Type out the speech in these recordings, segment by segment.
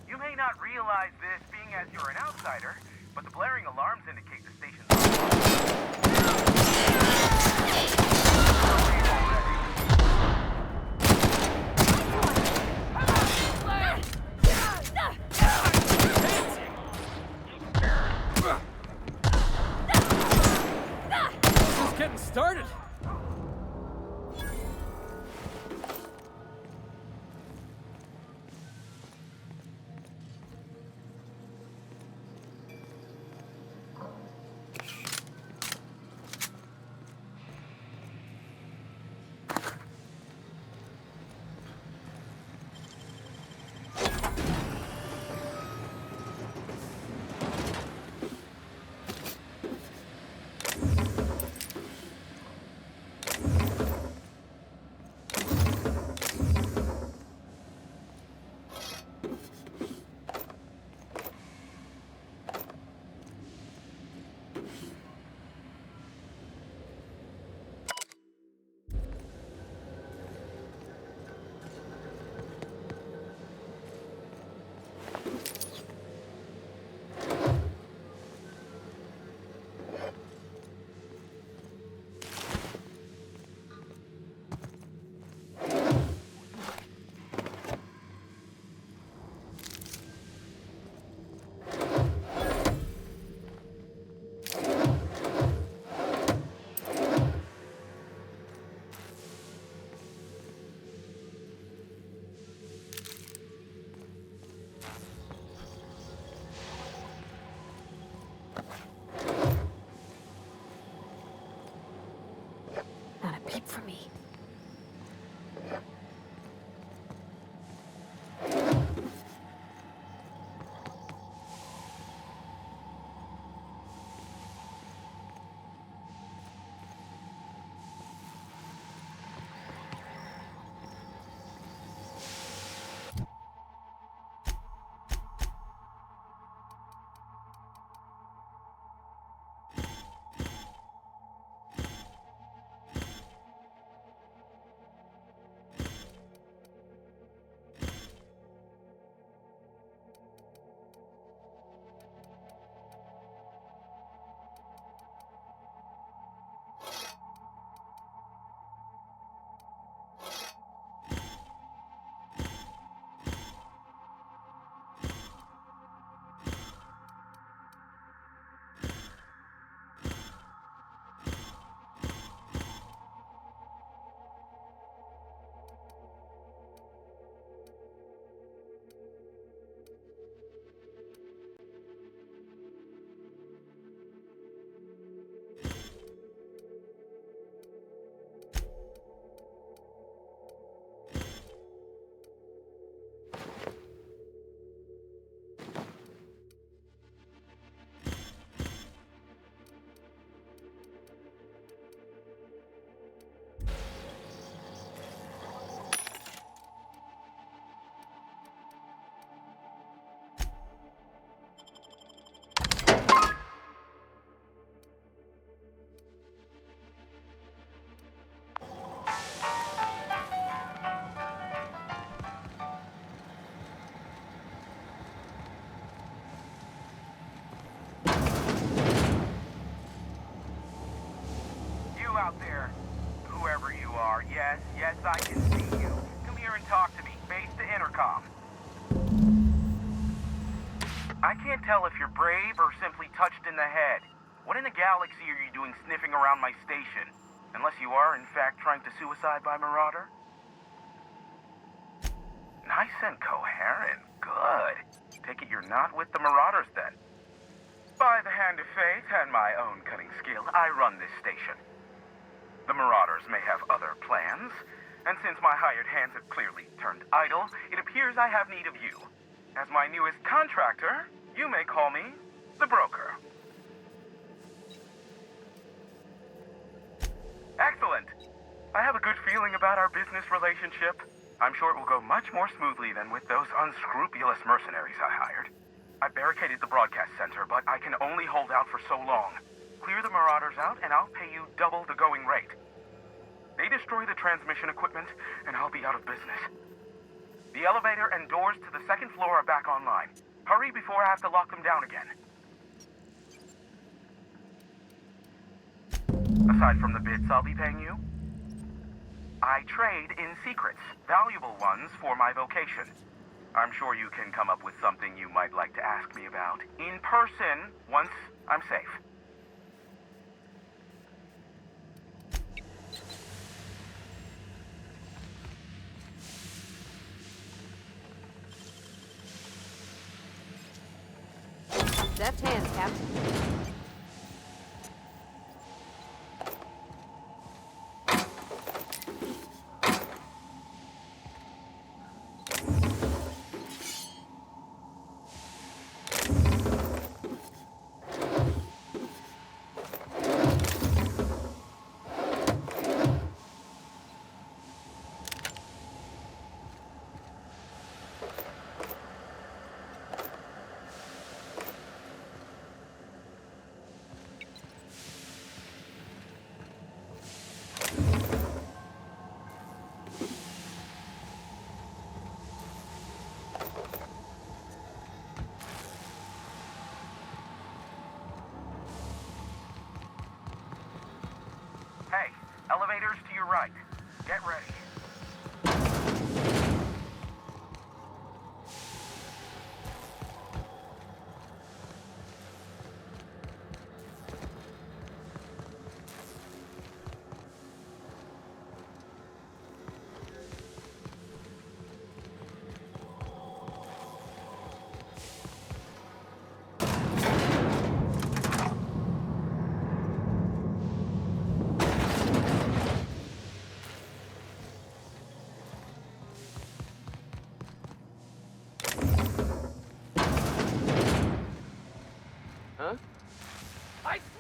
You may not realize this being as you're an outsider, but the blaring alarms indicate the station's just getting started. Yes, I can see you. Come here and talk to me. Base to intercom. I can't tell if you're brave or simply touched in the head. What in the galaxy are you doing sniffing around my station? Unless you are, in fact, trying to suicide by Marauder? Nice and coherent. Good. Take it you're not with the Marauders, then. By the hand of fate and my own cunning skill, I run this station. The Marauders may have other plans, and since my hired hands have clearly turned idle, it appears I have need of you. As my newest contractor, you may call me the Broker. Excellent. I have a good feeling about our business relationship. I'm sure it will go much more smoothly than with those unscrupulous mercenaries I hired. I barricaded the broadcast center, but I can only hold out for so long. Clear the Marauders out, and I'll pay you double the going rate. They destroy the transmission equipment, and I'll be out of business. The elevator and doors to the second floor are back online. Hurry before I have to lock them down again. Aside from the bits I'll be paying you, I trade in secrets, valuable ones for my vocation. I'm sure you can come up with something you might like to ask me about in person once I'm safe. Deft hands, Captain. Hey, elevators to your right. Get ready.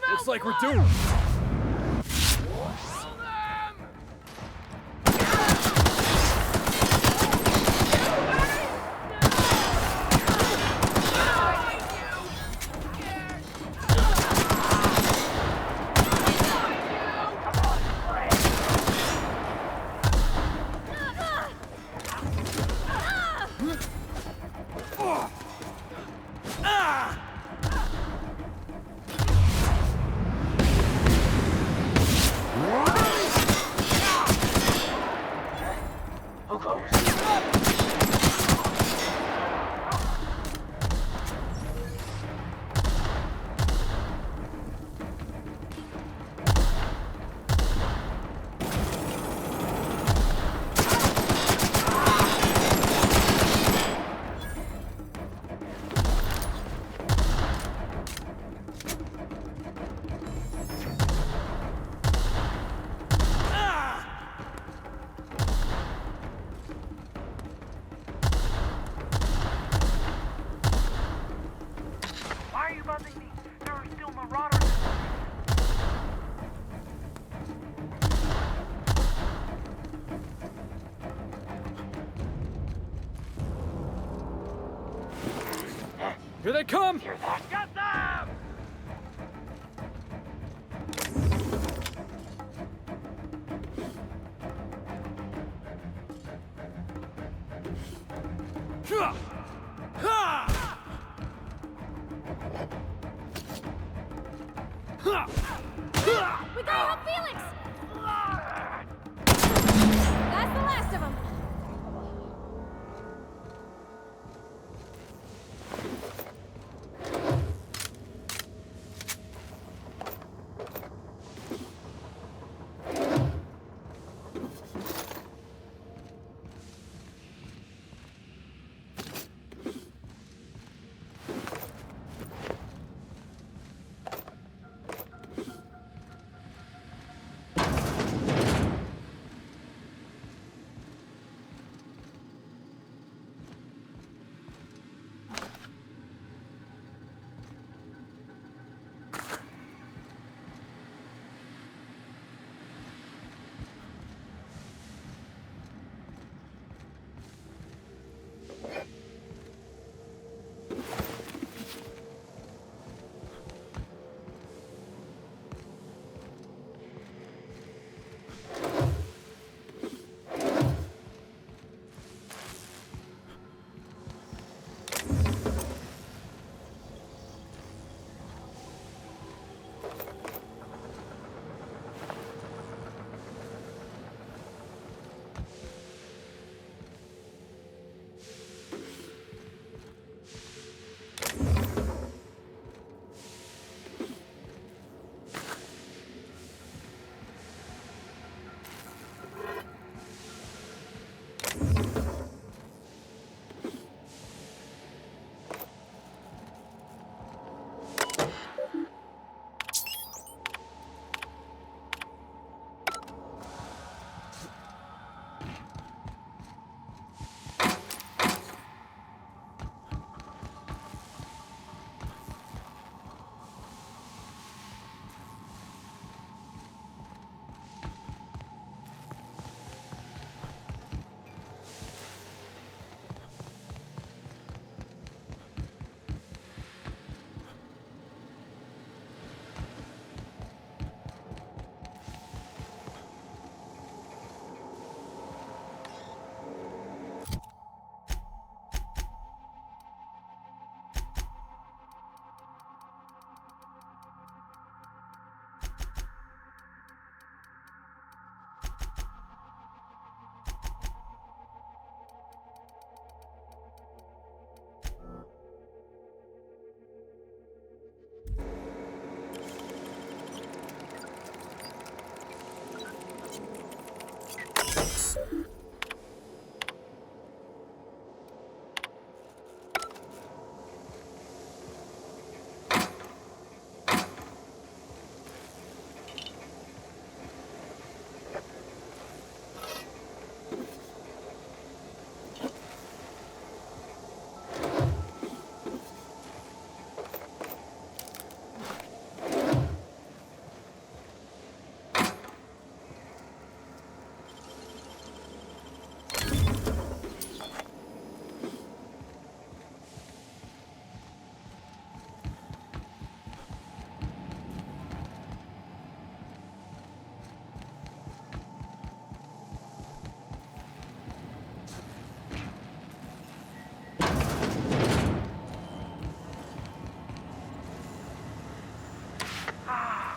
Looks like we're doomed. Here they come! Hear that? Get them! We gotta help Felix! That's rest of them.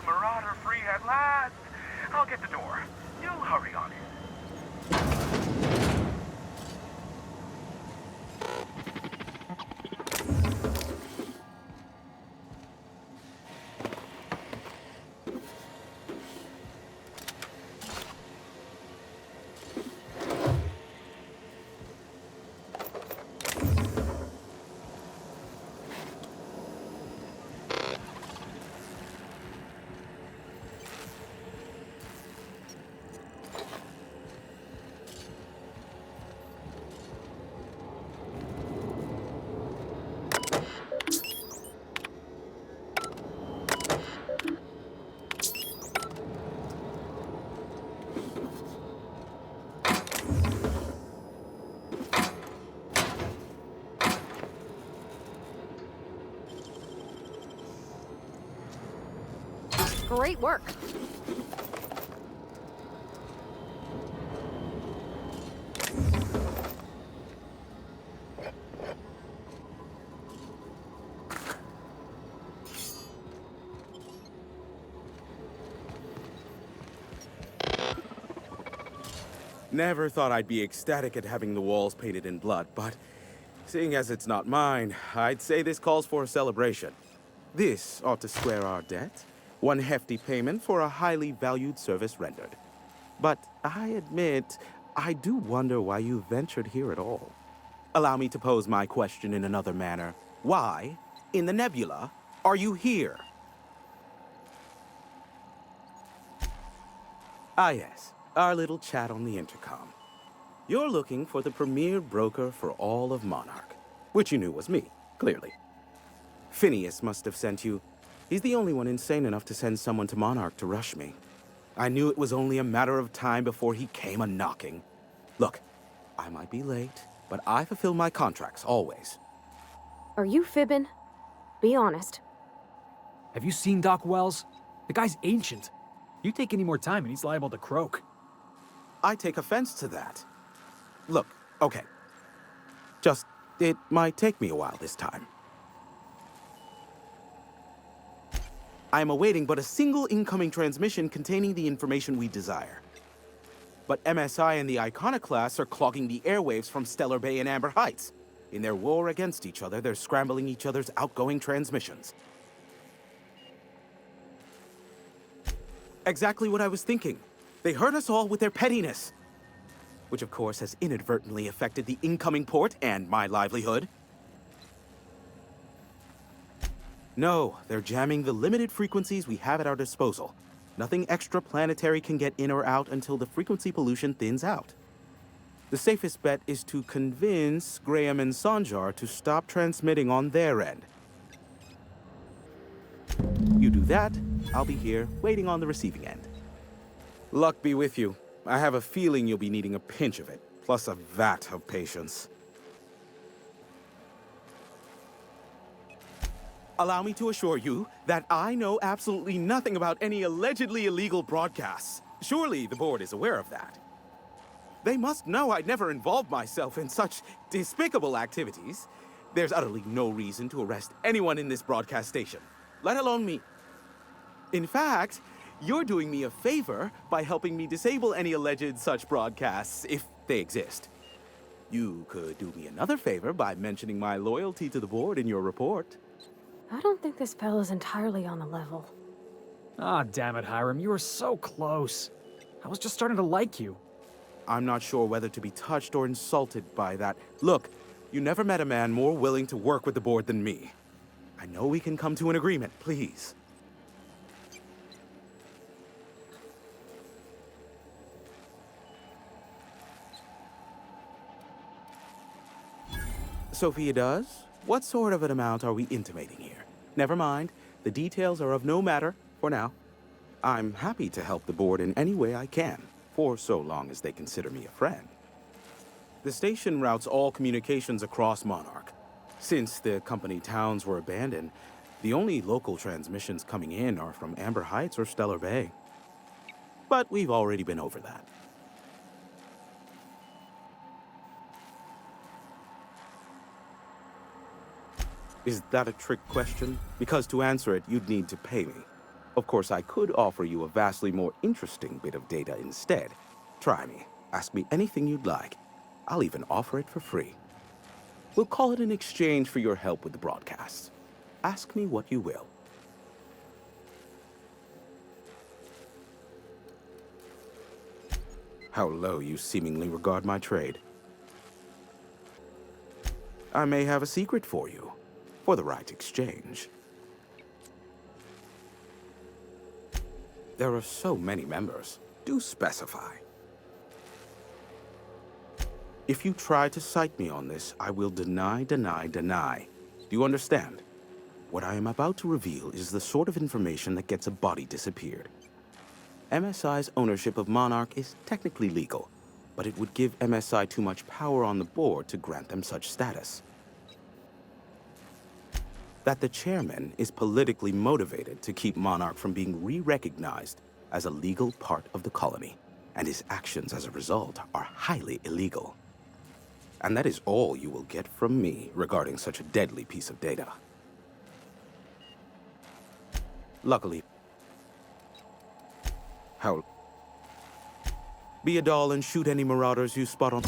Marauder free at last. I'll get the door. You hurry on in. Great work. Never thought I'd be ecstatic at having the walls painted in blood, but seeing as it's not mine, I'd say this calls for a celebration. This ought to square our debt. One hefty payment for a highly valued service rendered. But I admit, I do wonder why you ventured here at all. Allow me to pose my question in another manner. Why, in the nebula, are you here? Ah yes, our little chat on the intercom. You're looking for the premier broker for all of Monarch, which you knew was me, clearly. Phineas must have sent you. He's the only one insane enough to send someone to Monarch to rush me. I knew it was only a matter of time before he came a-knocking. Look, I might be late, but I fulfill my contracts, always. Are you fibbing? Be honest. Have you seen Doc Wells? The guy's ancient. You take any more time and he's liable to croak. I take offense to that. Look, okay. It might take me a while this time. I am awaiting but a single incoming transmission containing the information we desire. But MSI and the Iconoclasts are clogging the airwaves from Stellar Bay and Amber Heights. In their war against each other, they're scrambling each other's outgoing transmissions. Exactly what I was thinking. They hurt us all with their pettiness. Which of course has inadvertently affected the incoming port and my livelihood. No, they're jamming the limited frequencies we have at our disposal. Nothing extraplanetary can get in or out until the frequency pollution thins out. The safest bet is to convince Graham and Sanjar to stop transmitting on their end. You do that, I'll be here, waiting on the receiving end. Luck be with you. I have a feeling you'll be needing a pinch of it, plus a vat of patience. Allow me to assure you that I know absolutely nothing about any allegedly illegal broadcasts. Surely the board is aware of that. They must know I'd never involved myself in such despicable activities. There's utterly no reason to arrest anyone in this broadcast station, let alone me. In fact, you're doing me a favor by helping me disable any alleged such broadcasts, if they exist. You could do me another favor by mentioning my loyalty to the board in your report. I don't think this fella's entirely on the level. Ah, damn it, Hiram. You were so close. I was just starting to like you. I'm not sure whether to be touched or insulted by that. Look, you never met a man more willing to work with the board than me. I know we can come to an agreement, please. Sophia does? What sort of an amount are we intimating here? Never mind. The details are of no matter for now. I'm happy to help the board in any way I can, for so long as they consider me a friend. The station routes all communications across Monarch. Since the company towns were abandoned, the only local transmissions coming in are from Amber Heights or Stellar Bay. But we've already been over that. Is that a trick question? Because to answer it, you'd need to pay me. Of course, I could offer you a vastly more interesting bit of data instead. Try me. Ask me anything you'd like. I'll even offer it for free. We'll call it an exchange for your help with the broadcasts. Ask me what you will. How low you seemingly regard my trade. I may have a secret for you, for the right exchange. There are so many members. Do specify. If you try to cite me on this, I will deny. Do you understand? What I am about to reveal is the sort of information that gets a body disappeared. MSI's ownership of Monarch is technically legal, but it would give MSI too much power on the board to grant them such status. That the chairman is politically motivated to keep Monarch from being re-recognized as a legal part of the colony, and his actions as a result are highly illegal. And that is all you will get from me regarding such a deadly piece of data. Luckily, Be a doll and shoot any marauders you spot on.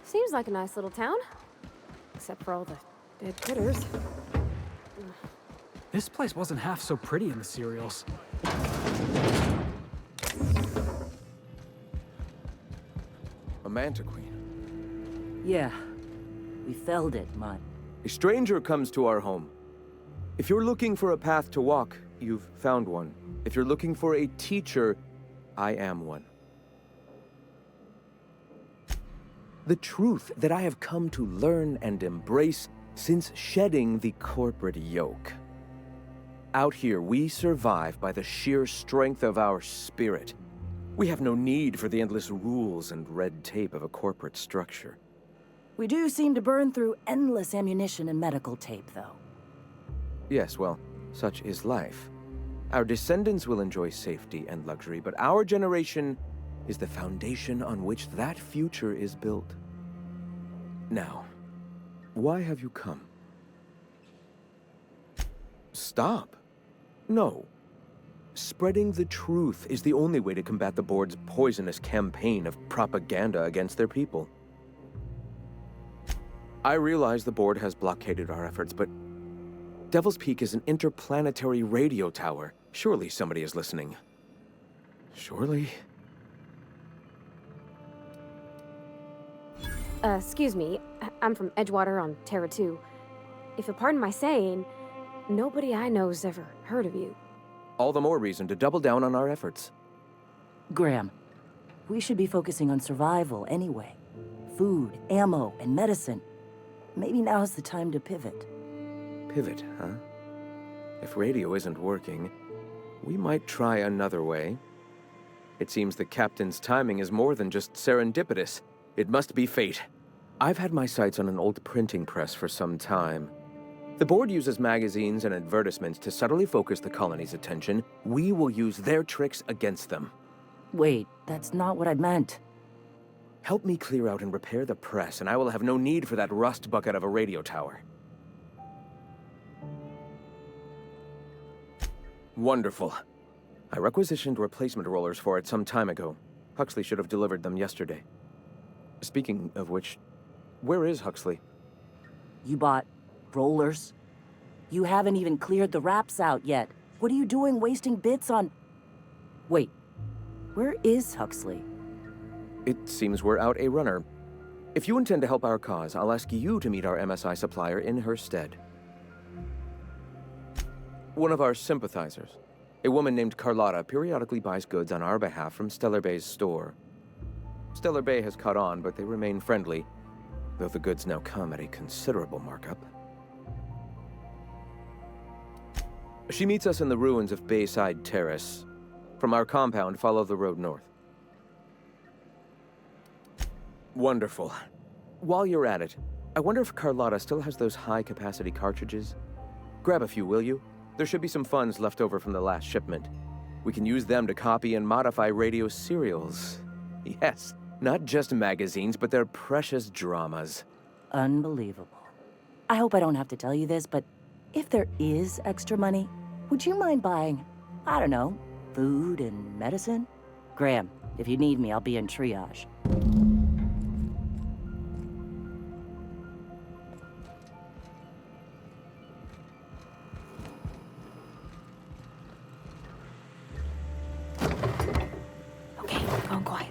Seems like a nice little town. Except for all the dead critters. This place wasn't half so pretty in the serials. A manta queen. Yeah. We felled it, Mutt. A stranger comes to our home. If you're looking for a path to walk, you've found one. If you're looking for a teacher, I am one. The truth that I have come to learn and embrace since shedding the corporate yoke. Out here, we survive by the sheer strength of our spirit. We have no need for the endless rules and red tape of a corporate structure. We do seem to burn through endless ammunition and medical tape, though. Yes, well, such is life. Our descendants will enjoy safety and luxury, but our generation is the foundation on which that future is built. Now, why have you come? Stop. No. Spreading the truth is the only way to combat the board's poisonous campaign of propaganda against their people. I realize the board has blockaded our efforts, but Devil's Peak is an interplanetary radio tower. Surely somebody is listening. Surely? Excuse me. I'm from Edgewater on Terra 2. If you'll pardon my saying, nobody I know's ever heard of you. All the more reason to double down on our efforts. Graham, we should be focusing on survival anyway. Food, ammo, and medicine. Maybe now's the time to pivot. Pivot, huh? If radio isn't working, we might try another way. It seems the captain's timing is more than just serendipitous. It must be fate. I've had my sights on an old printing press for some time. The board uses magazines and advertisements to subtly focus the colony's attention. We will use their tricks against them. Wait, that's not what I meant. Help me clear out and repair the press, and I will have no need for that rust bucket of a radio tower. Wonderful. I requisitioned replacement rollers for it some time ago. Huxley should have delivered them yesterday. Speaking of which, where is Huxley? You bought rollers? You haven't even cleared the wraps out yet. What are you doing wasting bits on... Wait, where is Huxley? It seems we're out a runner. If you intend to help our cause, I'll ask you to meet our MSI supplier in her stead. One of our sympathizers, a woman named Carlotta, periodically buys goods on our behalf from Stellar Bay's store. Stellar Bay has caught on, but they remain friendly, though the goods now come at a considerable markup. She meets us in the ruins of Bayside Terrace. From our compound, follow the road north. Wonderful. While you're at it, I wonder if Carlotta still has those high-capacity cartridges? Grab a few, will you? There should be some funds left over from the last shipment. We can use them to copy and modify radio serials. Yes, not just magazines, but their precious dramas. Unbelievable. I hope I don't have to tell you this, but if there is extra money, would you mind buying, I don't know, food and medicine? Graham, if you need me, I'll be in triage. Okay, going quiet.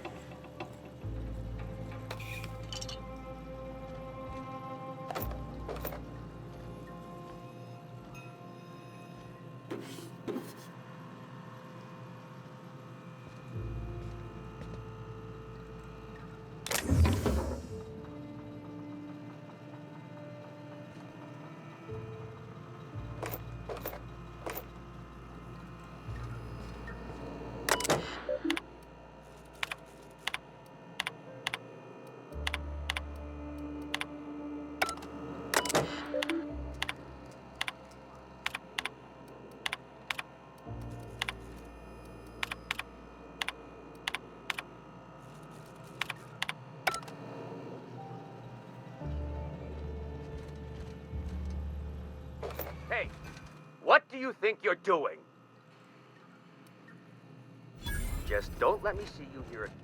Hey, what do you think you're doing? Just don't let me see you here again.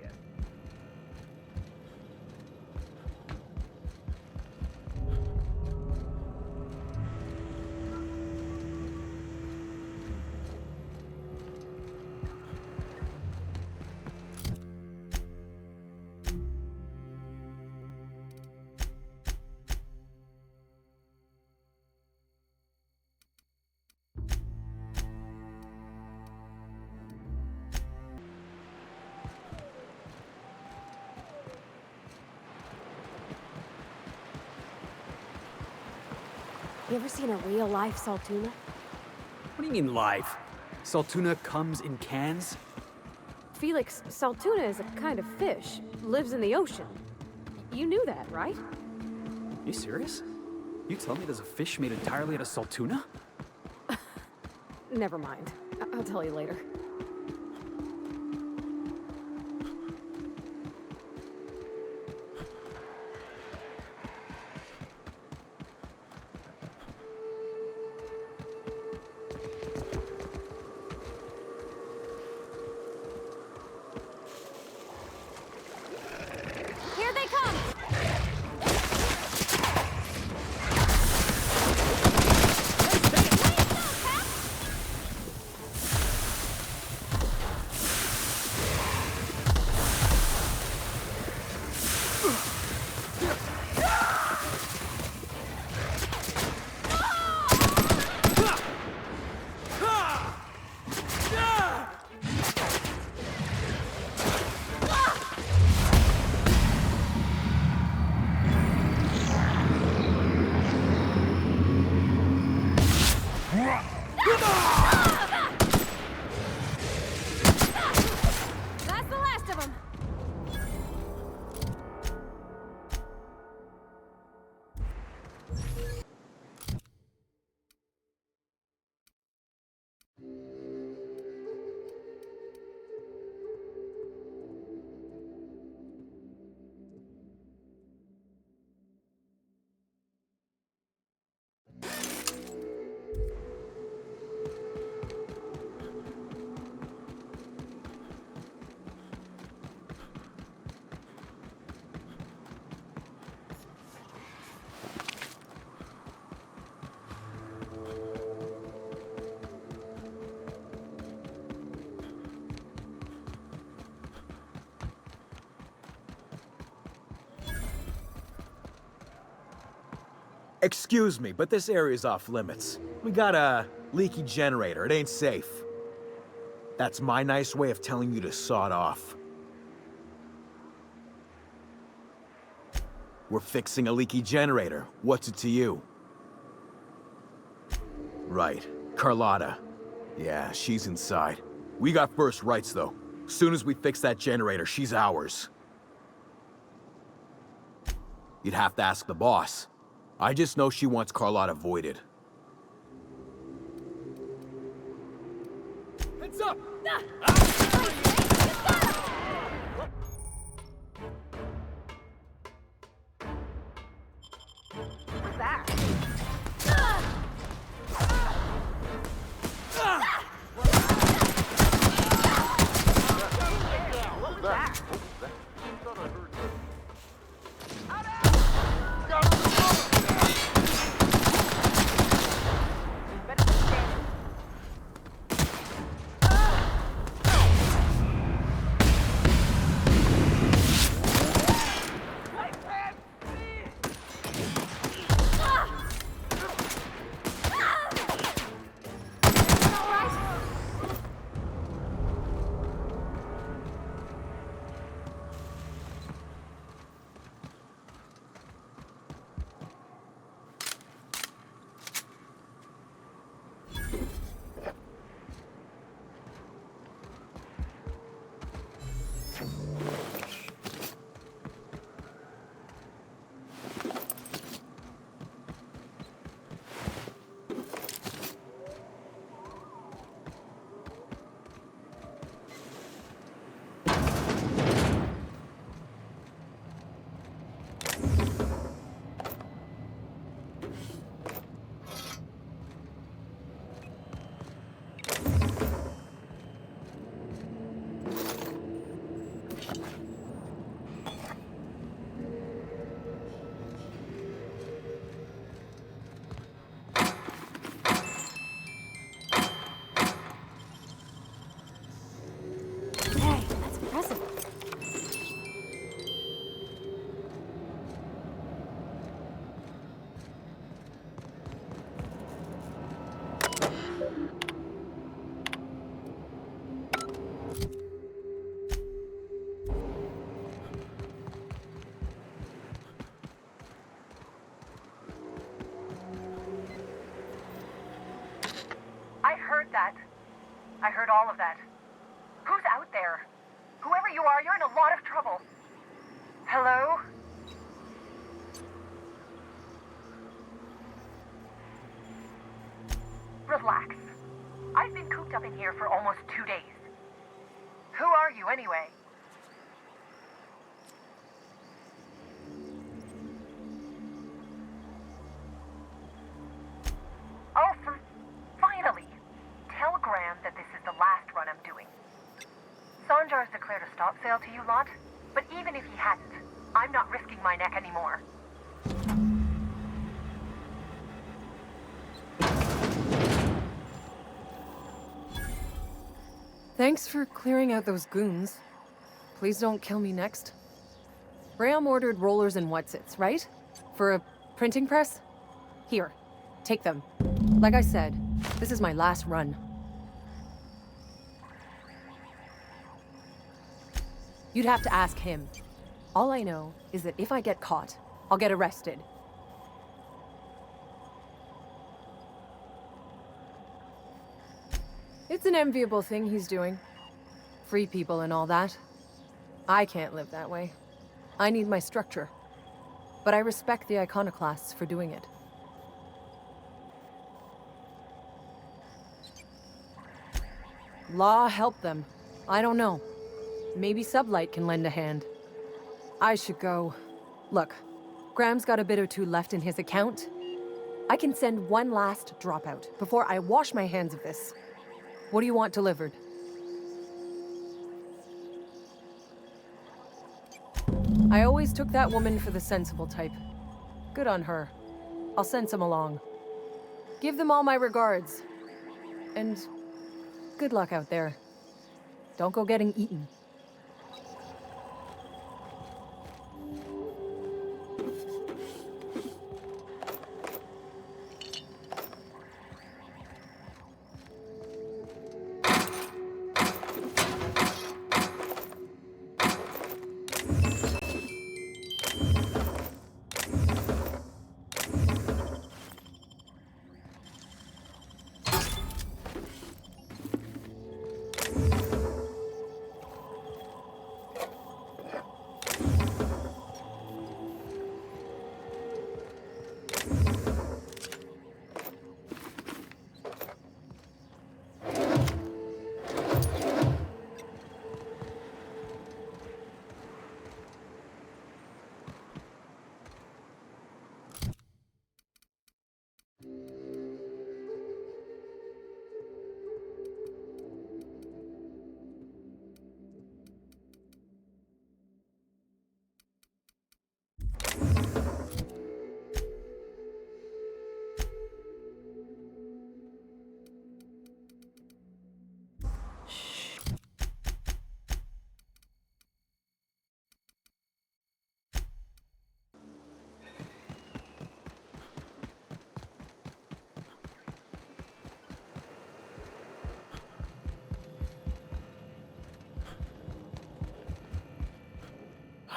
You ever seen a real-life Saltuna? What do you mean live? Saltuna comes in cans? Felix, Saltuna is a kind of fish. Lives in the ocean. You knew that, right? You serious? You tell me there's a fish made entirely out of Saltuna? Never mind. I'll tell you later. Here they come! That's the last of them. Excuse me, but this area's off limits. We got a leaky generator. It ain't safe. That's my nice way of telling you to sod off. We're fixing a leaky generator. What's it to you? Right. Carlotta. Yeah, she's inside. We got first rights, though. Soon as we fix that generator, she's ours. You'd have to ask the boss. I just know she wants Carlotta voided. Heads up! What's that? heard that. I heard all of that. Who's out there? Whoever you are, you're in a lot of trouble. Hello? Relax. I've been cooped up in here for almost 2 days. Who are you, anyway? Oh, finally! Tell Graham that this is the last run I'm doing. Sanjar's declared a stop sale to you lot, but even if he hadn't, I'm not risking my neck anymore. Thanks for clearing out those goons. Please don't kill me next. Graham ordered rollers and whatsits, right? For a printing press? Here, take them. Like I said, this is my last run. You'd have to ask him. All I know is that if I get caught, I'll get arrested. It's an enviable thing he's doing. Free people and all that. I can't live that way. I need my structure. But I respect the iconoclasts for doing it. Law help them. I don't know. Maybe Sublight can lend a hand. I should go. Look, Graham's got a bit or two left in his account. I can send one last dropout before I wash my hands of this. What do you want delivered? I always took that woman for the sensible type. Good on her. I'll send some along. Give them all my regards. And good luck out there. Don't go getting eaten.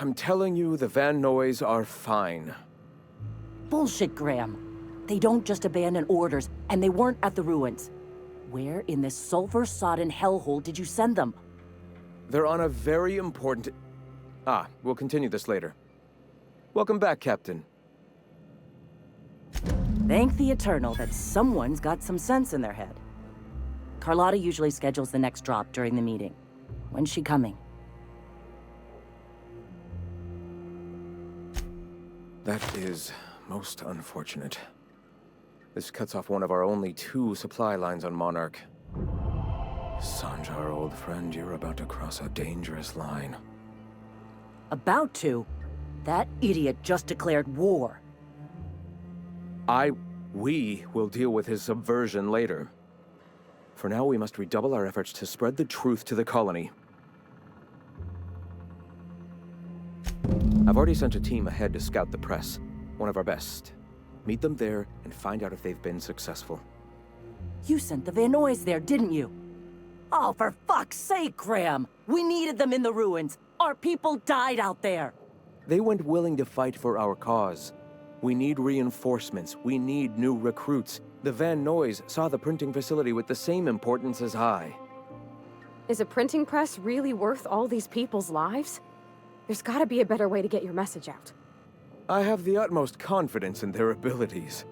I'm telling you, the Van Noys are fine. Bullshit, Graham. They don't just abandon orders, and they weren't at the ruins. Where in this sulfur-sodden hellhole did you send them? They're on a very important... we'll continue this later. Welcome back, Captain. Thank the Eternal that someone's got some sense in their head. Carlotta usually schedules the next drop during the meeting. When's she coming? That is most unfortunate. This cuts off one of our only 2 supply lines on Monarch. Sanjar, old friend, you're about to cross a dangerous line. About to? That idiot just declared war. We will deal with his subversion later. For now, we must redouble our efforts to spread the truth to the colony. I've already sent a team ahead to scout the press, one of our best. Meet them there and find out if they've been successful. You sent the Van Noys there, didn't you? Oh, for fuck's sake, Graham! We needed them in the ruins. Our people died out there. They went willing to fight for our cause. We need reinforcements. We need new recruits. The Van Noys saw the printing facility with the same importance as I. Is a printing press really worth all these people's lives? There's gotta be a better way to get your message out. I have the utmost confidence in their abilities.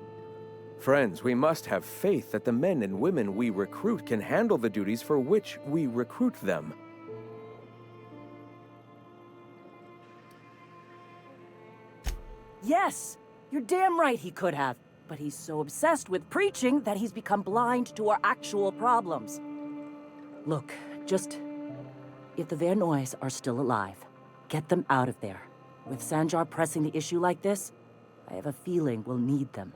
Friends, we must have faith that the men and women we recruit can handle the duties for which we recruit them. Yes! You're damn right he could have. But he's so obsessed with preaching that he's become blind to our actual problems. Look, just... if the Van Noys are still alive, get them out of there. With Sanjar pressing the issue like this, I have a feeling we'll need them.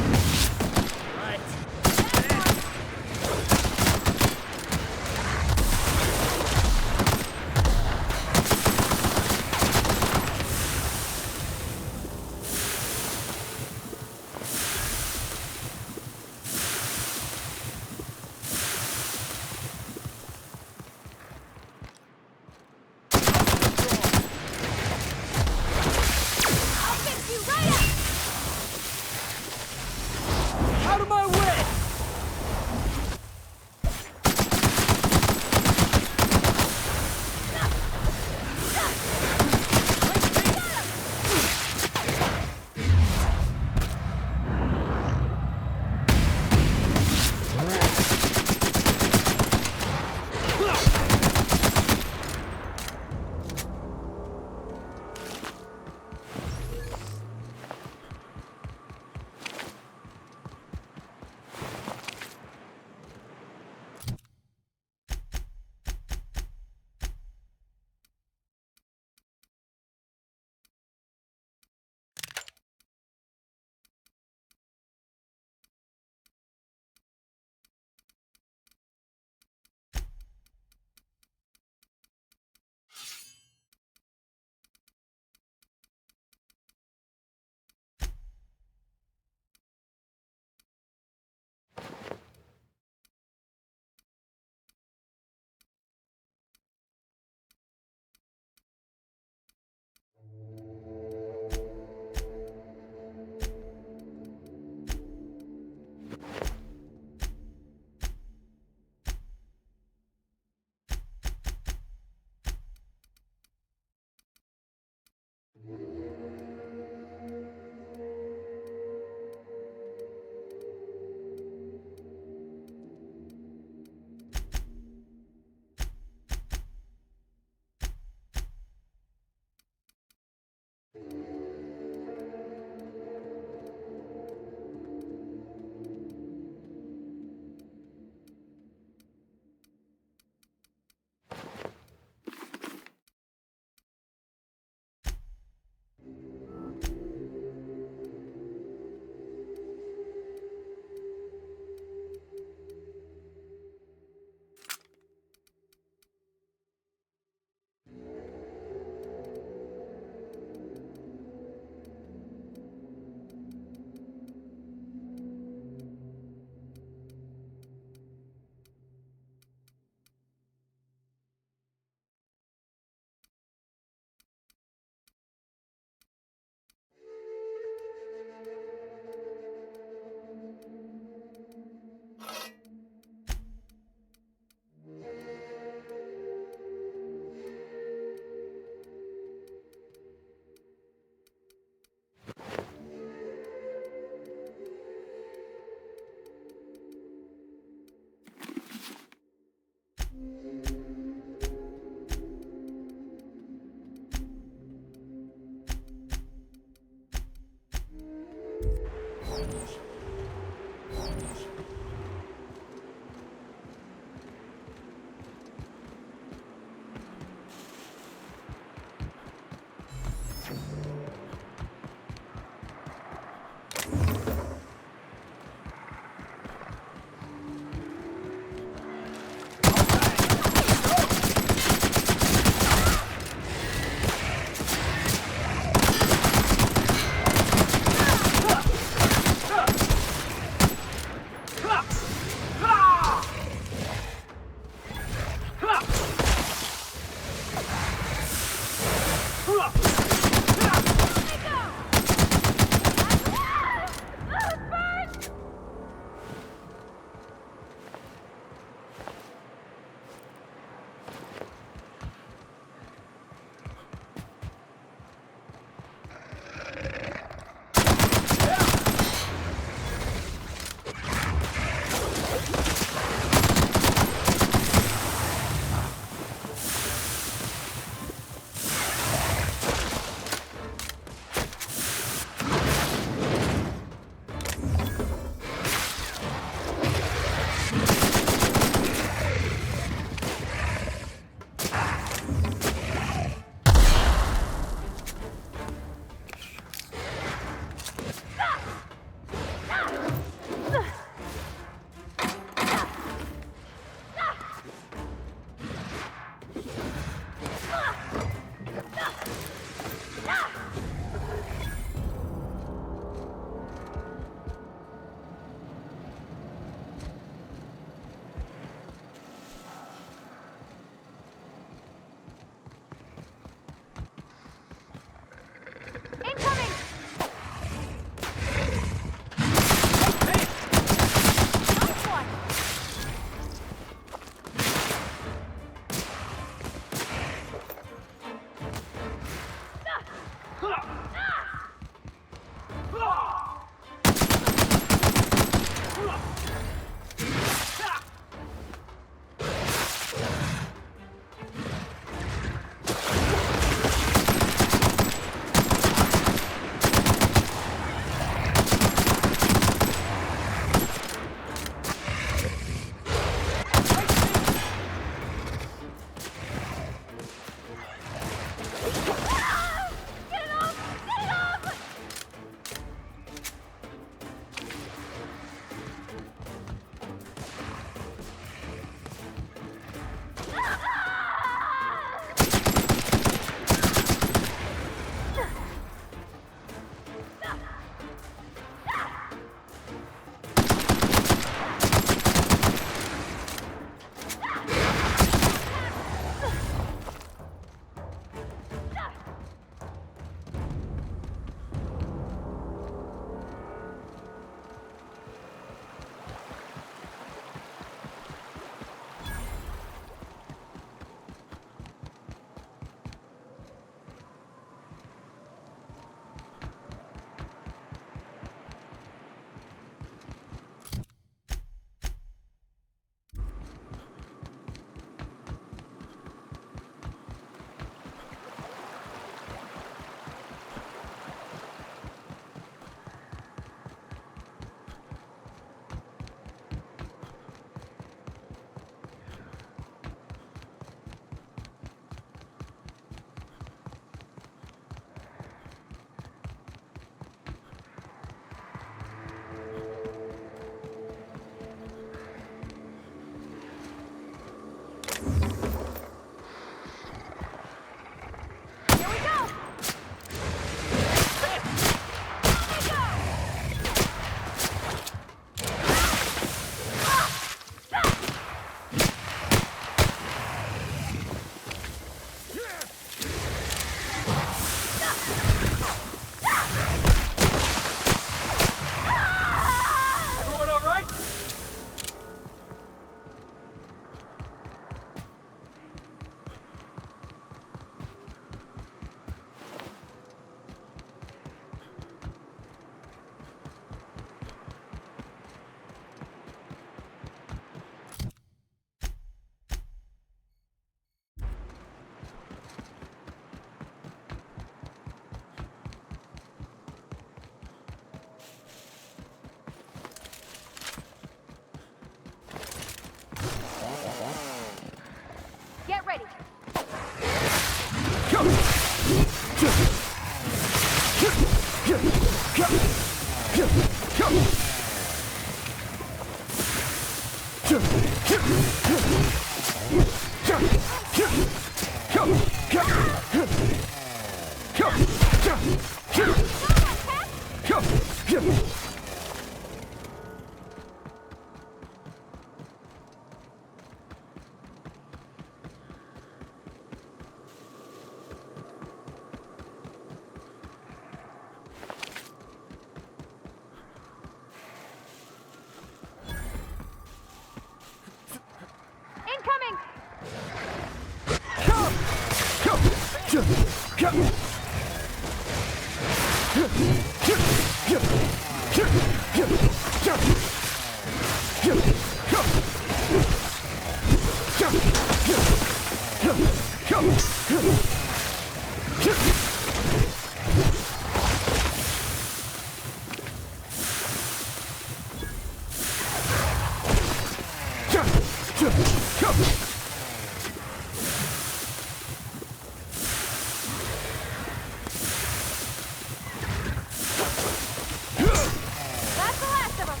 That's the last of them.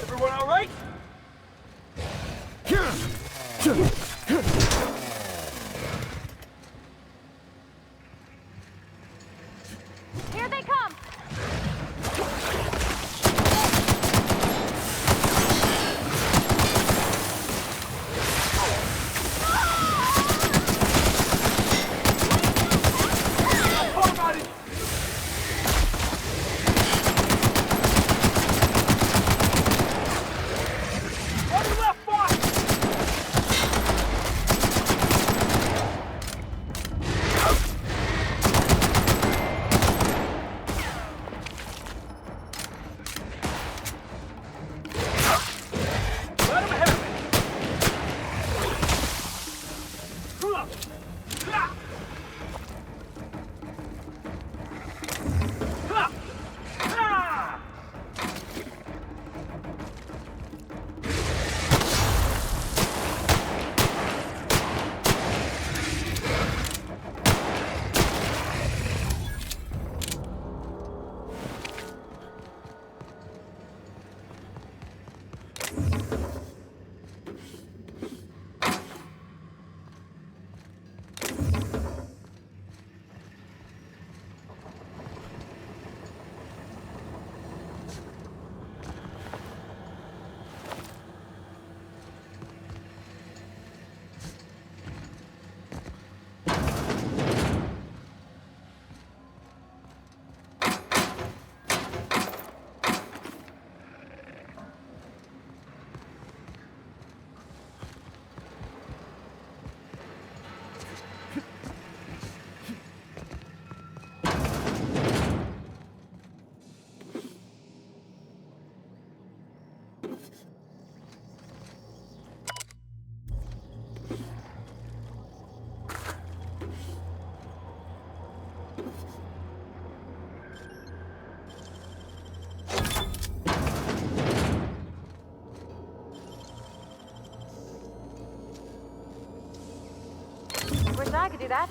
Everyone all right? Here they come. On your left, boss! I could do that.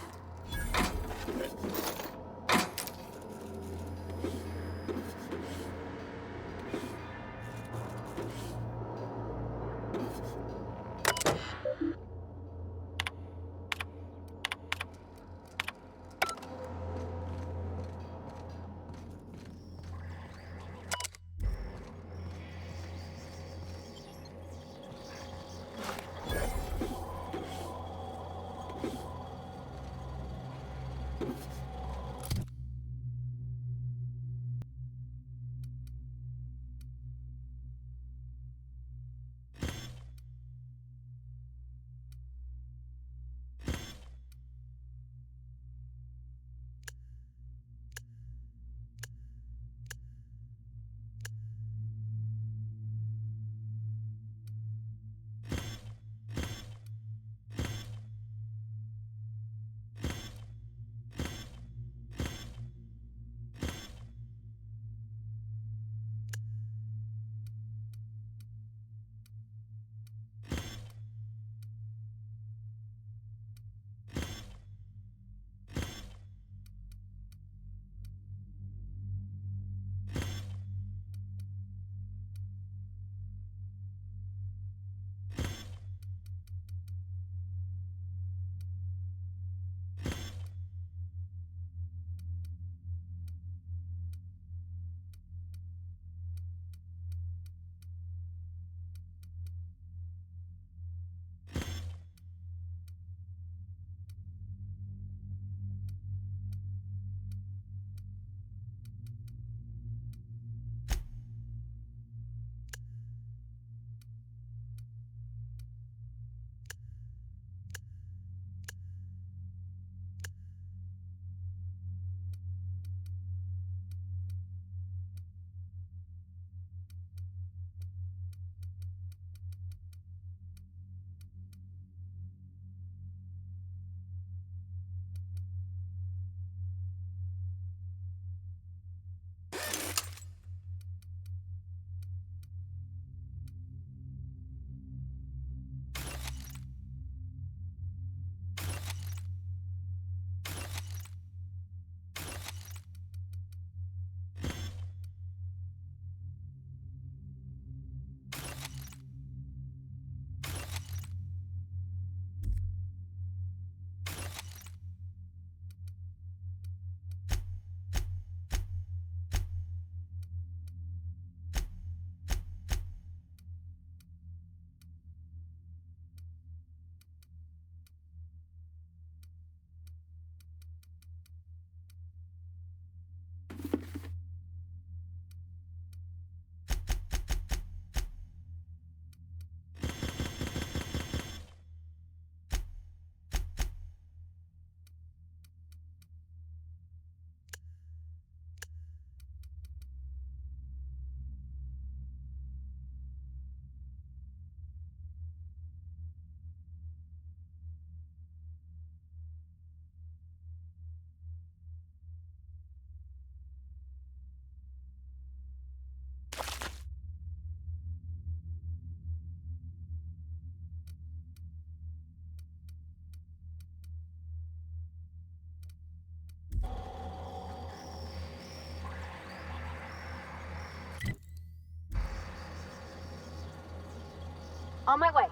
On my way.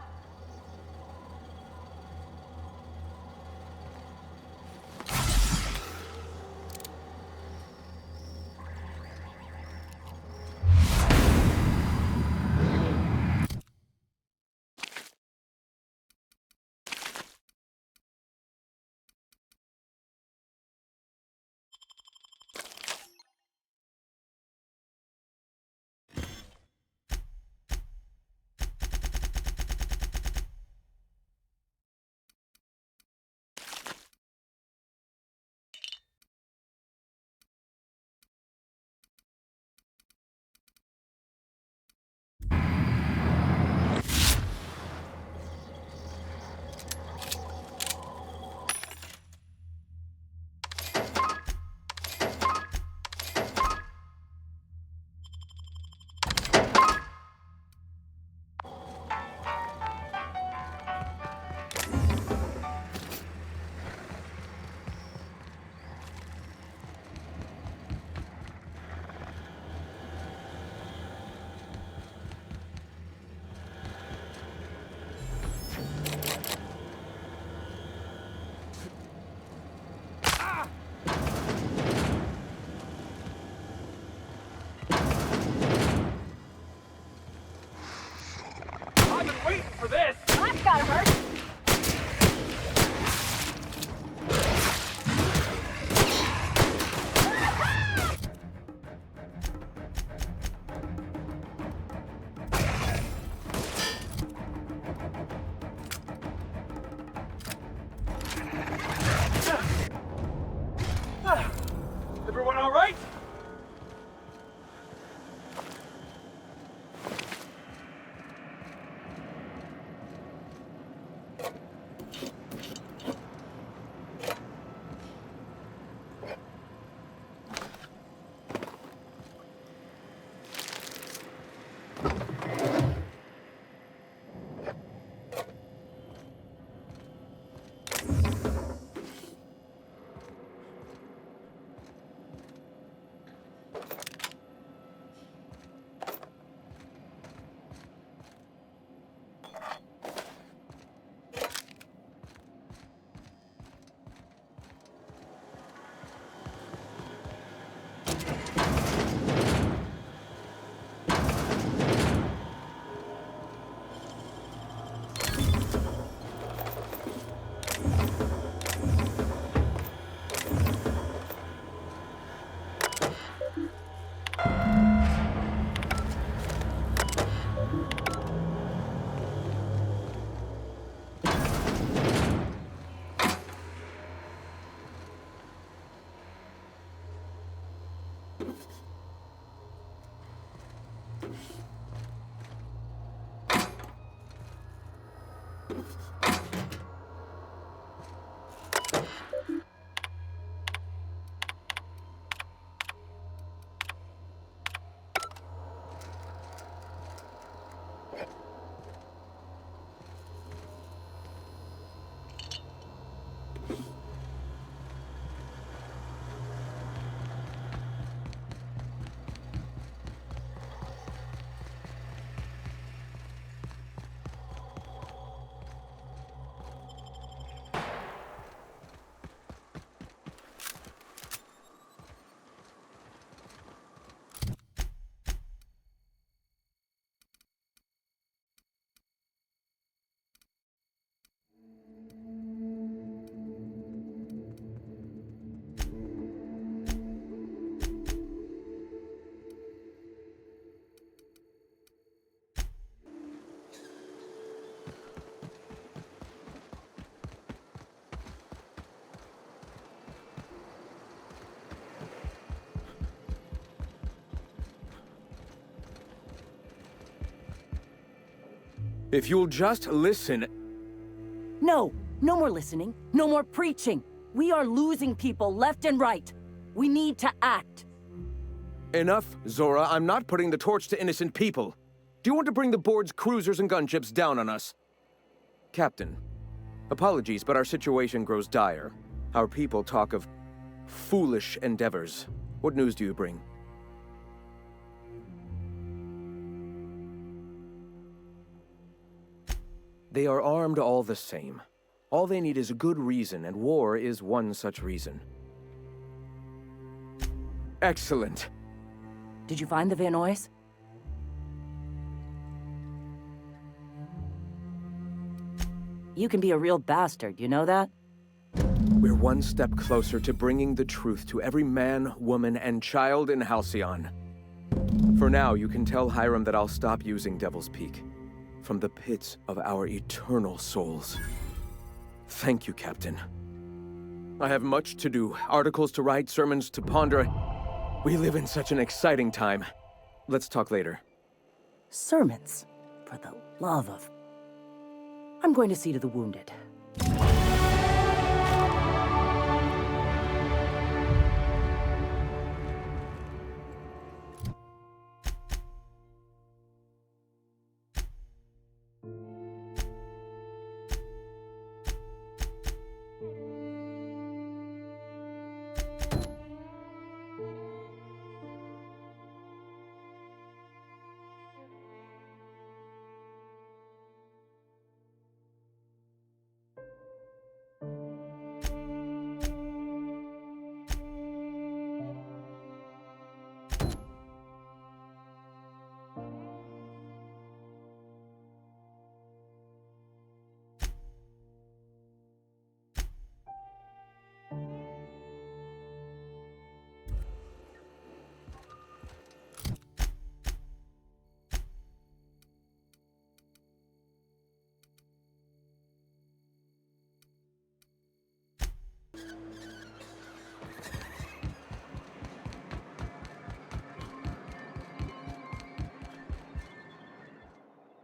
waiting for this! That's gotta hurt! Everyone all right? If you'll just listen... No, no more listening, no more preaching. We are losing people left and right. We need to act. Enough, Zora. I'm not putting the torch to innocent people. Do you want to bring the board's cruisers and gunships down on us? Captain, apologies, but our situation grows dire. Our people talk of foolish endeavors. What news do you bring? They are armed all the same. All they need is a good reason, and war is one such reason. Excellent. Did you find the Vanoys? You can be a real bastard, you know that? We're one step closer to bringing the truth to every man, woman, and child in Halcyon. For now, you can tell Hiram that I'll stop using Devil's Peak. From the pits of our eternal souls. Thank you, Captain. I have much to do, articles to write, sermons to ponder. We live in such an exciting time. Let's talk later. Sermons? For the love of... I'm going to see to the wounded.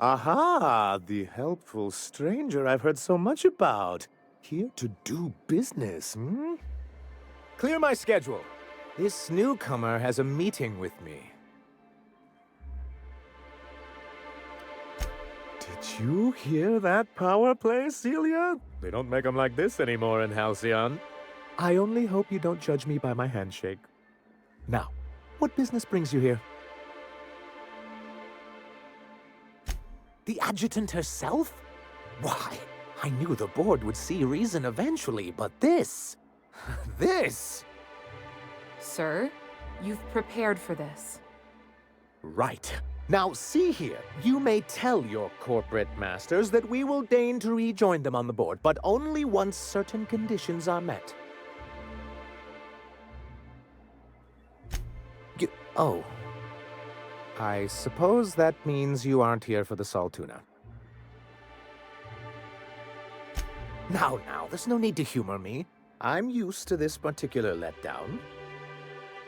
Aha, the helpful stranger I've heard so much about. Here to do business, hmm? Clear my schedule. This newcomer has a meeting with me. Did you hear that power play, Celia? They don't make them like this anymore in Halcyon. I only hope you don't judge me by my handshake. Now, what business brings you here? The adjutant herself? Why, I knew the board would see reason eventually, but this... this... Sir, you've prepared for this. Right. Now, see here. You may tell your corporate masters that we will deign to rejoin them on the board, but only once certain conditions are met. Oh. I suppose that means you aren't here for the Saltuna. Now, there's no need to humor me. I'm used to this particular letdown.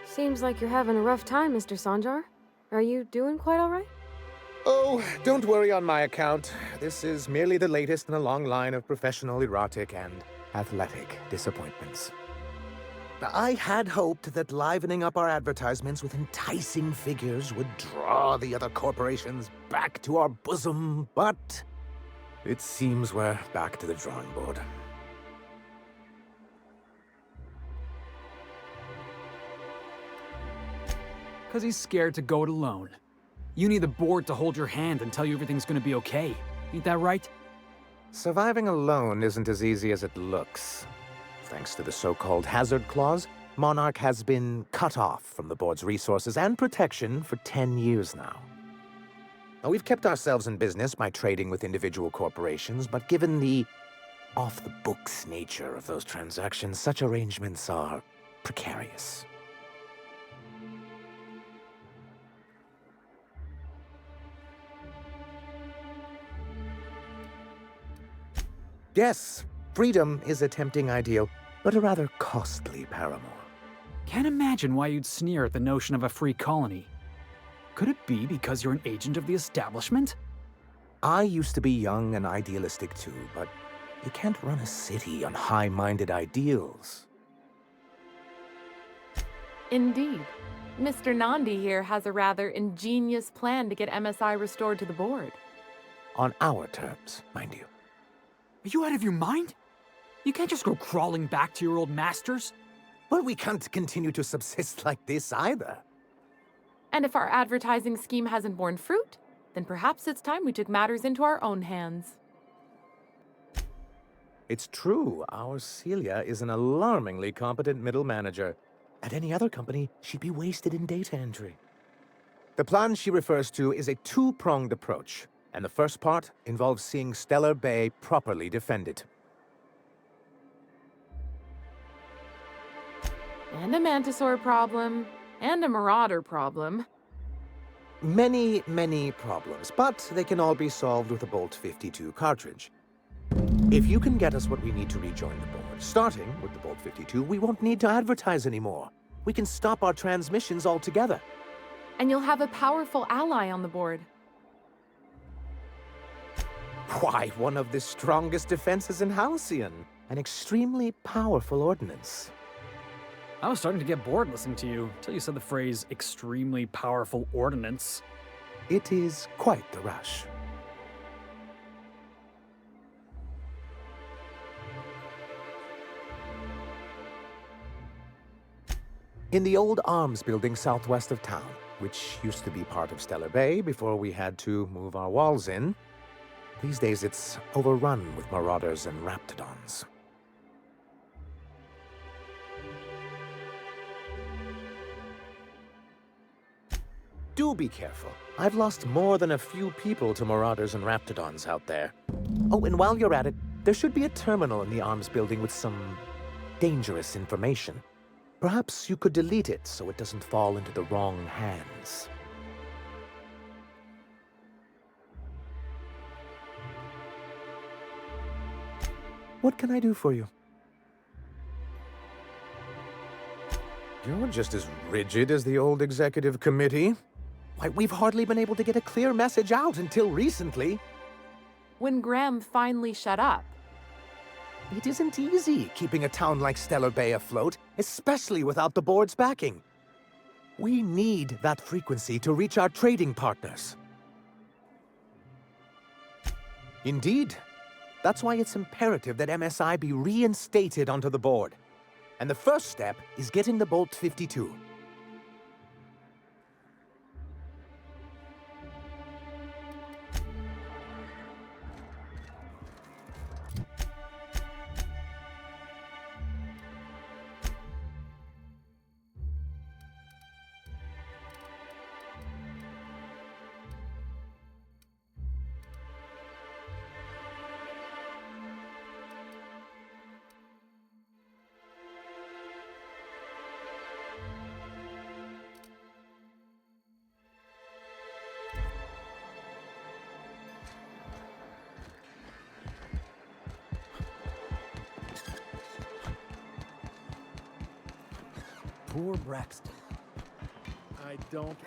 Seems like you're having a rough time, Mr. Sanjar. Are you doing quite all right? Oh, don't worry on my account. This is merely the latest in a long line of professional erotic and athletic disappointments. I had hoped that livening up our advertisements with enticing figures would draw the other corporations back to our bosom, but it seems we're back to the drawing board. Because he's scared to go it alone. You need the board to hold your hand and tell you everything's gonna be okay. Ain't that right? Surviving alone isn't as easy as it looks. Thanks to the so-called hazard clause, Monarch has been cut off from the board's resources and protection for 10 years now. Now, we've kept ourselves in business by trading with individual corporations, but given the off-the-books nature of those transactions, such arrangements are precarious. Yes, freedom is a tempting ideal, but a rather costly paramour. Can't imagine why you'd sneer at the notion of a free colony. Could it be because you're an agent of the establishment? I used to be young and idealistic too, but you can't run a city on high-minded ideals. Indeed. Mr. Nandi here has a rather ingenious plan to get MSI restored to the board. On our terms, mind you. Are you out of your mind? You can't just go crawling back to your old masters. Well, we can't continue to subsist like this either. And if our advertising scheme hasn't borne fruit, then perhaps it's time we took matters into our own hands. It's true, our Celia is an alarmingly competent middle manager. At any other company, she'd be wasted in data entry. The plan she refers to is a two-pronged approach, and the first part involves seeing Stellar Bay properly defended. And a Mantisaur problem, and a Marauder problem. Many, many problems, but they can all be solved with a Bolt 52 cartridge. If you can get us what we need to rejoin the board, starting with the Bolt 52, we won't need to advertise anymore. We can stop our transmissions altogether. And you'll have a powerful ally on the board. Why, one of the strongest defenses in Halcyon. An extremely powerful ordnance. I was starting to get bored listening to you until you said the phrase extremely powerful ordnance. It is quite the rush. In the old arms building southwest of town, which used to be part of Stellar Bay before we had to move our walls in, these days it's overrun with marauders and raptidons. Do be careful. I've lost more than a few people to marauders and raptidons out there. Oh, and while you're at it, there should be a terminal in the arms building with some dangerous information. Perhaps you could delete it so it doesn't fall into the wrong hands. What can I do for you? You're just as rigid as the old executive committee. Why, we've hardly been able to get a clear message out until recently. When Graham finally shut up. It isn't easy keeping a town like Stellar Bay afloat, especially without the board's backing. We need that frequency to reach our trading partners. Indeed. That's why it's imperative that MSI be reinstated onto the board. And the first step is getting the Bolt 52. Poor Braxton. I don't...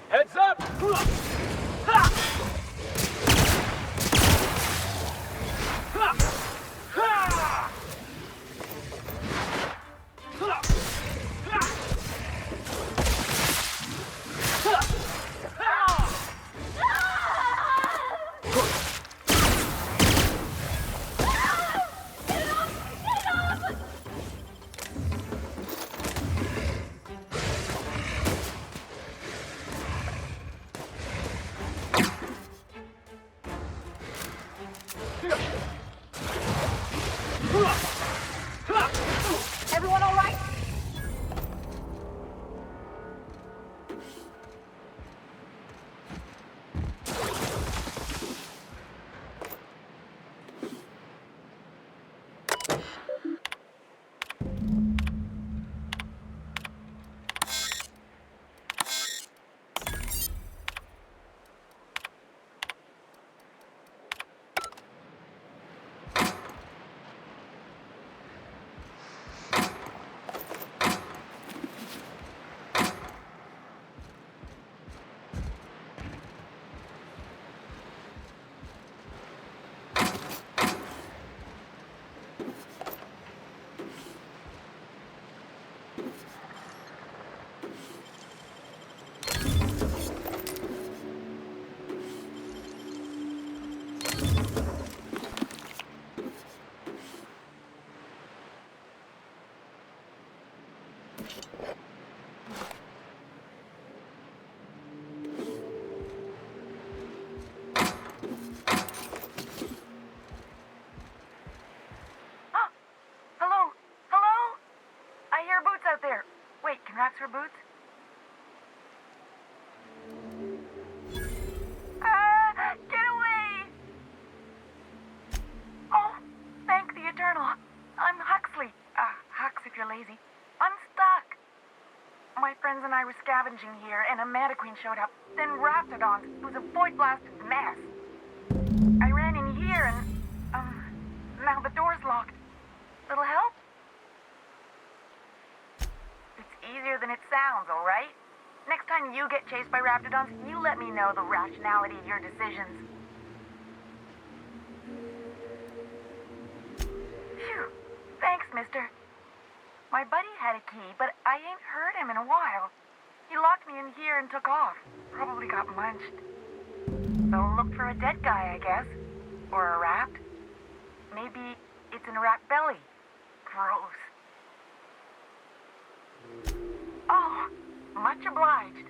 Heads up! Everyone all right? Out there. Wait, can Raps wear boots? Get away! Oh, thank the Eternal. I'm Huxley. Hux if you're lazy. I'm stuck. My friends and I were scavenging here, and a Manta Queen showed up. Then Raptidons, who's a void-blasted mess. I ran in here and, now the door's locked. Little help? Easier than it sounds, all right? Next time you get chased by Raptidons, you let me know the rationality of your decisions. Phew. Thanks, mister. My buddy had a key, but I ain't heard him in a while. He locked me in here and took off. Probably got munched. So look for a dead guy, I guess. Or a rat. Maybe it's in a rat belly. Gross. Oh, much obliged.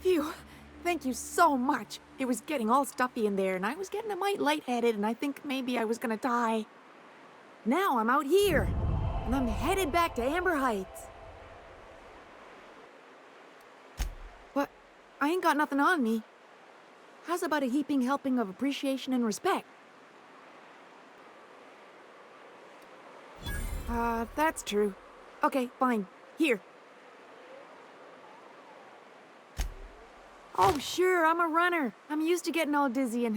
Phew. Thank you so much. It was getting all stuffy in there, and I was getting a mite lightheaded, and I think maybe I was gonna die. Now I'm out here, and I'm headed back to Amber Heights. But I ain't got nothing on me. How's about a heaping helping of appreciation and respect? That's true. Okay, fine. Here. Oh, sure, I'm a runner. I'm used to getting all dizzy and...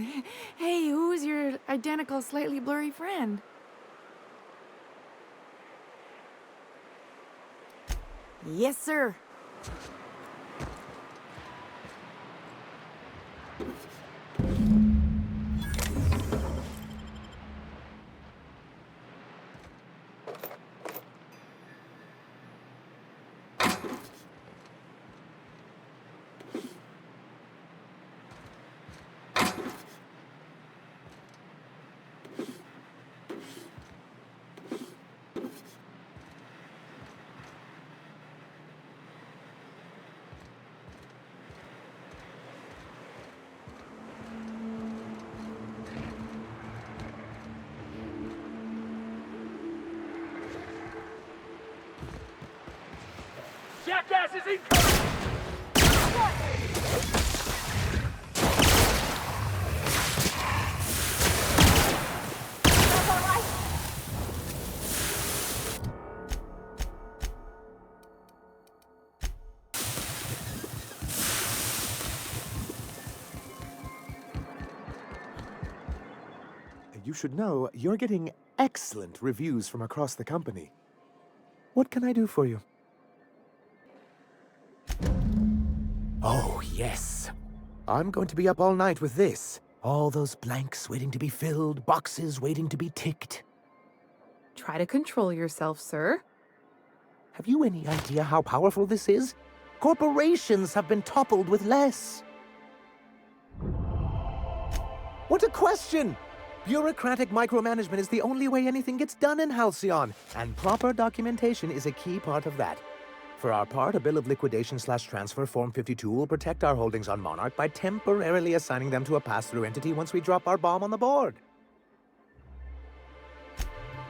Hey, who's your identical, slightly blurry friend? Yes, sir. Jackass is incoming! You should know you're getting excellent reviews from across the company. What can I do for you? Oh, yes. I'm going to be up all night with this. All those blanks waiting to be filled, boxes waiting to be ticked. Try to control yourself, sir. Have you any idea how powerful this is? Corporations have been toppled with less. What a question! Bureaucratic micromanagement is the only way anything gets done in Halcyon, and proper documentation is a key part of that. For our part, a bill of liquidation/transfer Form 52 will protect our holdings on Monarch by temporarily assigning them to a pass-through entity once we drop our bomb on the board.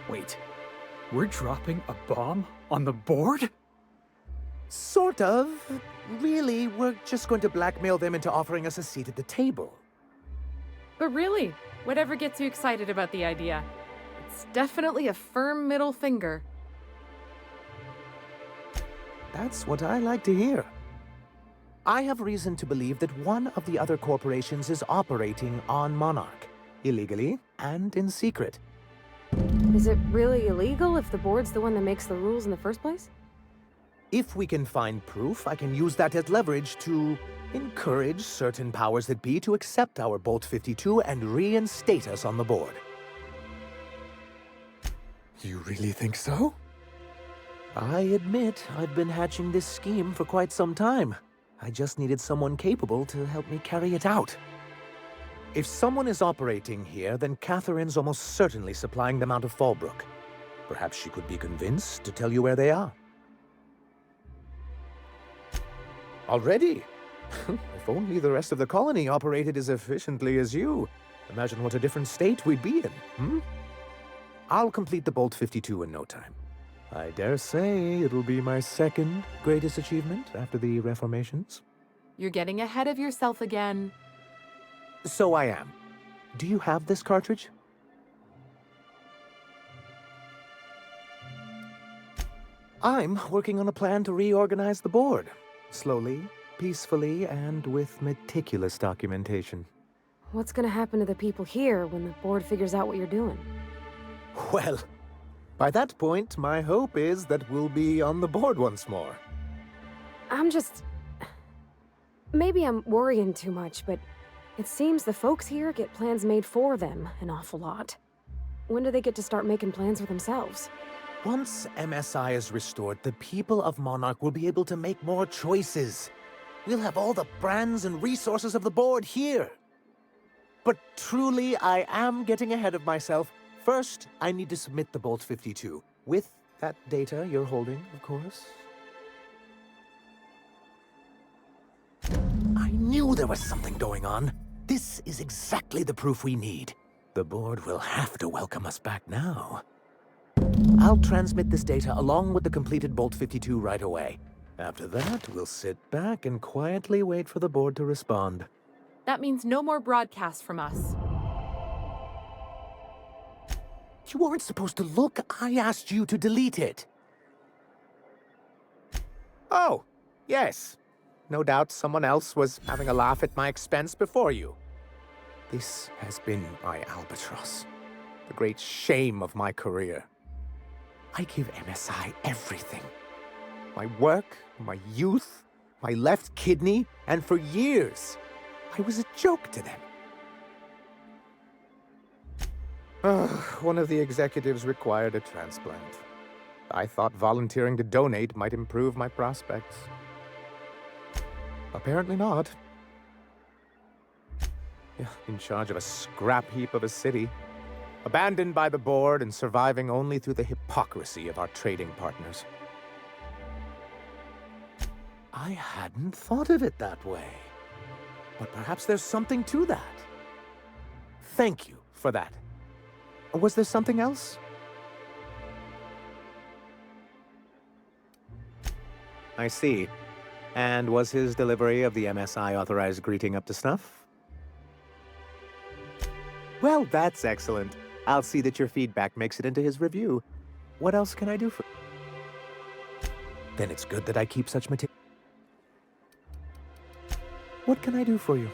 Wait, we're dropping a bomb on the board? Sort of. Really, we're just going to blackmail them into offering us a seat at the table. But really, whatever gets you excited about the idea, it's definitely a firm middle finger. That's what I like to hear. I have reason to believe that one of the other corporations is operating on Monarch, illegally and in secret. Is it really illegal if the board's the one that makes the rules in the first place? If we can find proof, I can use that as leverage to encourage certain powers that be to accept our Bolt 52 and reinstate us on the board. You really think so? I admit I've been hatching this scheme for quite some time. I just needed someone capable to help me carry it out. If someone is operating here, then Catherine's almost certainly supplying them out of Fallbrook. Perhaps she could be convinced to tell you where they are. Already? If only the rest of the colony operated as efficiently as you. Imagine what a different state we'd be in, hmm? I'll complete the Bolt 52 in no time. I dare say it'll be my second greatest achievement after the reformations. You're getting ahead of yourself again. So I am. Do you have this cartridge? I'm working on a plan to reorganize the board. Slowly, peacefully, and with meticulous documentation. What's gonna happen to the people here when the board figures out what you're doing? Well, by that point, my hope is that we'll be on the board once more. I'm just... Maybe I'm worrying too much, but it seems the folks here get plans made for them an awful lot. When do they get to start making plans for themselves? Once MSI is restored, the people of Monarch will be able to make more choices. We'll have all the brands and resources of the board here. But truly, I am getting ahead of myself. First, I need to submit the Bolt 52, with that data you're holding, of course. I knew there was something going on. This is exactly the proof we need. The board will have to welcome us back now. I'll transmit this data along with the completed Bolt 52 right away. After that, we'll sit back and quietly wait for the board to respond. That means no more broadcasts from us. You weren't supposed to look. I asked you to delete it. Oh, yes. No doubt someone else was having a laugh at my expense before you. This has been my albatross. The great shame of my career. I give MSI everything. My work, my youth, my left kidney, and for years, I was a joke to them. One of the executives required a transplant. I thought volunteering to donate might improve my prospects. Apparently not. In charge of a scrap heap of a city, abandoned by the board and surviving only through the hypocrisy of our trading partners. I hadn't thought of it that way. But perhaps there's something to that. Thank you for that. Was there something else? I see. And was his delivery of the MSI authorized greeting up to snuff? Well, that's excellent. I'll see that your feedback makes it into his review. What else can I do for you? Then it's good that I keep such material. What can I do for you?